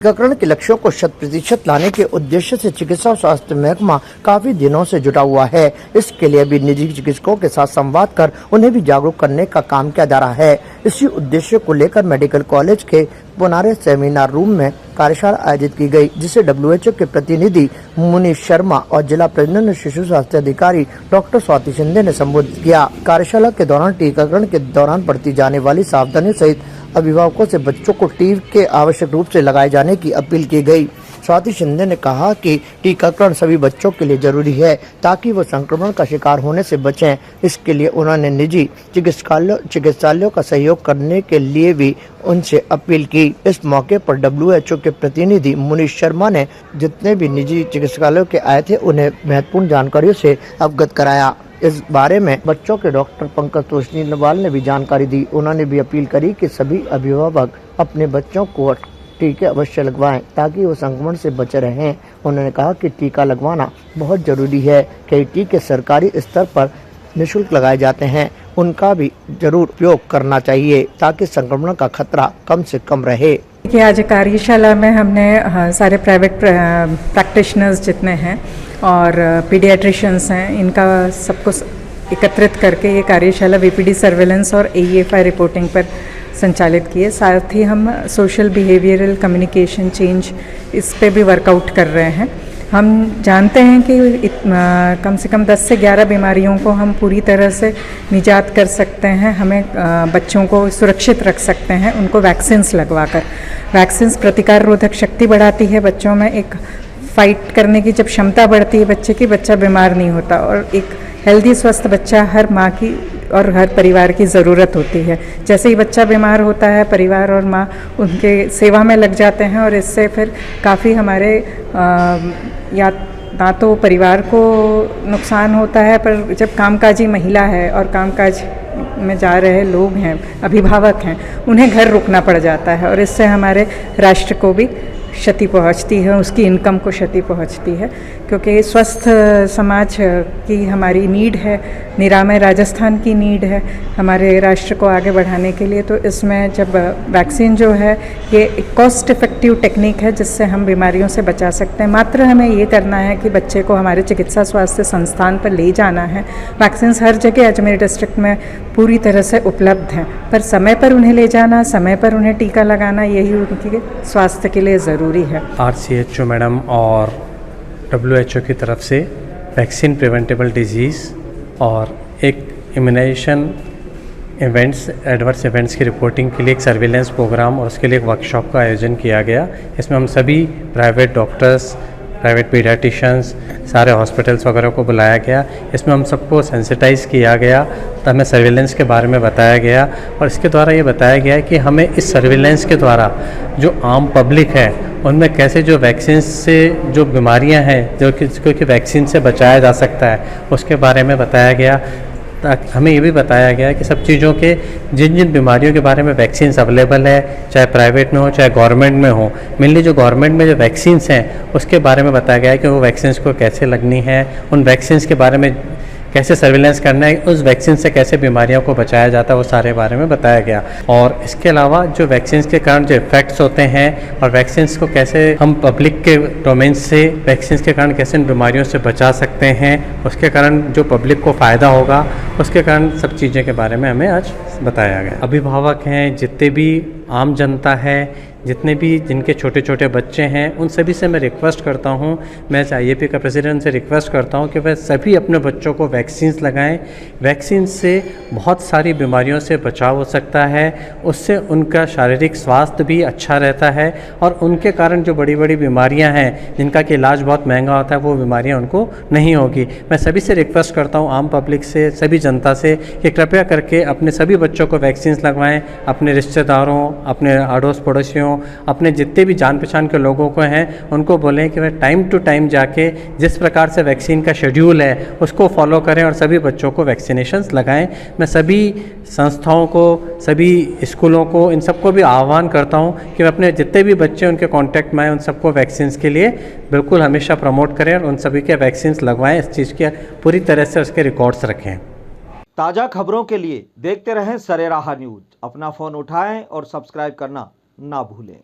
टीकाकरण के लक्ष्यों को 100% लाने के उद्देश्य से चिकित्सा और स्वास्थ्य महकमा काफी दिनों से जुटा हुआ है। इसके लिए भी निजी चिकित्सकों के साथ संवाद कर उन्हें भी जागरूक करने का काम किया जा रहा है। इसी उद्देश्य को लेकर मेडिकल कॉलेज के पुनारे सेमिनार रूम में कार्यशाला आयोजित की गई, जिसे WHO के प्रतिनिधि मुनीष शर्मा और जिला प्रजनन शिशु स्वास्थ्य अधिकारी डॉक्टर स्वाति शिंदे ने संबोधित किया। कार्यशाला के दौरान टीकाकरण के दौरान बरती जाने वाली सावधानी सहित अभिभावकों से बच्चों को टीके आवश्यक रूप से लगाए जाने की अपील की गई। स्वाति शिंदे ने कहा कि टीकाकरण सभी बच्चों के लिए जरूरी है ताकि वो संक्रमण का शिकार होने से बचें। इसके लिए उन्होंने निजी चिकित्सालयों का सहयोग करने के लिए भी उनसे अपील की। इस मौके पर WHO के प्रतिनिधि मुनीष शर्मा ने जितने भी निजी चिकित्सालयों के आए थे उन्हें महत्वपूर्ण जानकारियों से अवगत कराया। इस बारे में बच्चों के डॉक्टर पंकज तोषनीवाल ने भी जानकारी दी। उन्होंने भी अपील करी कि सभी अभिभावक अपने बच्चों को टीके अवश्य लगवाएं ताकि वो संक्रमण से बचे रहें। उन्होंने कहा कि टीका लगवाना बहुत जरूरी है। कई टीके सरकारी स्तर पर निःशुल्क लगाए जाते हैं, उनका भी जरूर उपयोग करना चाहिए ताकि संक्रमण का खतरा कम से कम रहे। कि आज कार्यशाला में हमने सारे प्राइवेट प्रैक्टिशनर्स जितने हैं और पीडियाट्रिशियंस हैं, इनका सबको एकत्रित करके ये कार्यशाला VPD सर्वेलेंस और AEFI रिपोर्टिंग पर संचालित किए। साथ ही हम सोशल बिहेवियरल कम्युनिकेशन चेंज इस पे भी वर्कआउट कर रहे हैं। हम जानते हैं कि कम से कम 10 से 11 बीमारियों को हम पूरी तरह से निजात कर सकते हैं। हमें बच्चों को सुरक्षित रख सकते हैं उनको वैक्सीन्स लगवाकर। वैक्सीन्स प्रतिकार रोधक शक्ति बढ़ाती है बच्चों में, एक फाइट करने की जब क्षमता बढ़ती है बच्चे की, बच्चा बीमार नहीं होता और एक हेल्दी स्वस्थ बच्चा हर माँ की और हर परिवार की ज़रूरत होती है। जैसे ही बच्चा बीमार होता है परिवार और माँ उनके सेवा में लग जाते हैं और इससे फिर काफ़ी हमारे या ना तो परिवार को नुकसान होता है, पर जब कामकाजी महिला है और कामकाज में जा रहे लोग हैं, अभिभावक हैं, उन्हें घर रुकना पड़ जाता है और इससे हमारे राष्ट्र को भी क्षति पहुंचती है, उसकी इनकम को क्षति पहुंचती है। क्योंकि स्वस्थ समाज की हमारी नीड है, निरामय राजस्थान की नीड है हमारे राष्ट्र को आगे बढ़ाने के लिए। तो इसमें जब वैक्सीन जो है ये एक कॉस्ट इफ़ेक्टिव टेक्निक है जिससे हम बीमारियों से बचा सकते हैं। मात्र हमें ये करना है कि बच्चे को हमारे चिकित्सा स्वास्थ्य संस्थान पर ले जाना है। वैक्सीन हर जगह अजमेर डिस्ट्रिक्ट में पूरी तरह से उपलब्ध हैं, पर समय पर उन्हें ले जाना, समय पर उन्हें टीका लगाना, यही उनके स्वास्थ्य के लिए ज़रूरी है। RCHO मैडम और WHO की तरफ से वैक्सीन प्रिवेंटेबल डिजीज़ और एक इम्यूनाइजेशन इवेंट्स एडवर्स इवेंट्स की रिपोर्टिंग के लिए एक सर्विलेंस प्रोग्राम और उसके लिए एक वर्कशॉप का आयोजन किया गया। इसमें हम सभी प्राइवेट डॉक्टर्स, प्राइवेट पीडियाट्रिशियंस, सारे हॉस्पिटल्स वगैरह को बुलाया गया। इसमें हम सबको सेंसिटाइज़ किया गया, तो हमें सर्विलेंस के बारे में बताया गया और इसके द्वारा ये बताया गया कि हमें इस सर्विलेंस के द्वारा जो आम पब्लिक है उनमें कैसे जो वैक्सीन से जो बीमारियां हैं जो कि वैक्सीन से बचाया जा सकता है उसके बारे में बताया गया। ताकि हमें ये भी बताया गया कि सब चीज़ों के जिन जिन बीमारियों के बारे में वैक्सीन्स अवेलेबल है, चाहे प्राइवेट में हो चाहे गवर्नमेंट में हो, मेनली जो गवर्नमेंट में जो वैक्सीन्स हैं उसके बारे में बताया गया है कि वो वैक्सीन्स को कैसे लगनी है, उन वैक्सीन्स के बारे में कैसे सर्विलेंस करना है, उस वैक्सीन से कैसे बीमारियों को बचाया जाता है, वो सारे बारे में बताया गया। और इसके अलावा जो वैक्सीन्स के कारण जो इफ़ेक्ट्स होते हैं और वैक्सीन्स को कैसे हम पब्लिक के डोमेन से वैक्सीन्स के कारण कैसे इन बीमारियों से बचा सकते हैं, उसके कारण जो पब्लिक को फ़ायदा होगा, उसके कारण सब चीज़ें के बारे में हमें आज बताया गया। अभिभावक हैं, जितने भी आम जनता है, जितने भी जिनके छोटे छोटे बच्चे हैं, उन सभी से मैं रिक्वेस्ट करता हूं, मैं IAP का प्रेसिडेंट से रिक्वेस्ट करता हूं कि वह सभी अपने बच्चों को वैक्सीन्स लगाएं। वैक्सीन से बहुत सारी बीमारियों से बचाव हो सकता है, उससे उनका शारीरिक स्वास्थ्य भी अच्छा रहता है और उनके कारण जो बड़ी बड़ी बीमारियां हैं जिनका कि इलाज बहुत महंगा होता है वो बीमारियां उनको नहीं होगी। मैं सभी से रिक्वेस्ट करता हूँ, आम पब्लिक से, सभी जनता से, कि कृपया करके अपने सभी बच्चों को वैक्सीन्स लगवाएँ। अपने रिश्तेदारों, अपने अड़ोस पड़ोसियों, अपने जितने भी जान पहचान के लोगों को हैं उनको बोलें कि वह टाइम टू टाइम जाके जिस प्रकार से वैक्सीन का शेड्यूल है उसको फॉलो करें और सभी बच्चों को वैक्सीनेशंस लगाएं। मैं सभी संस्थाओं को, सभी स्कूलों को, इन सबको भी आह्वान करता हूं कि वे अपने जितने भी बच्चे उनके कांटेक्ट में आए उन सबको वैक्सीन्स के लिए बिल्कुल हमेशा प्रमोट करें और उन सभी के वैक्सीन्स लगवाएं। इस चीज़ के पूरी तरह से उसके रिकॉर्ड्स रखें। ताज़ा खबरों के लिए देखते रहें सरेराह न्यूज़। अपना फ़ोन उठाएं और सब्सक्राइब करना ना भूलें।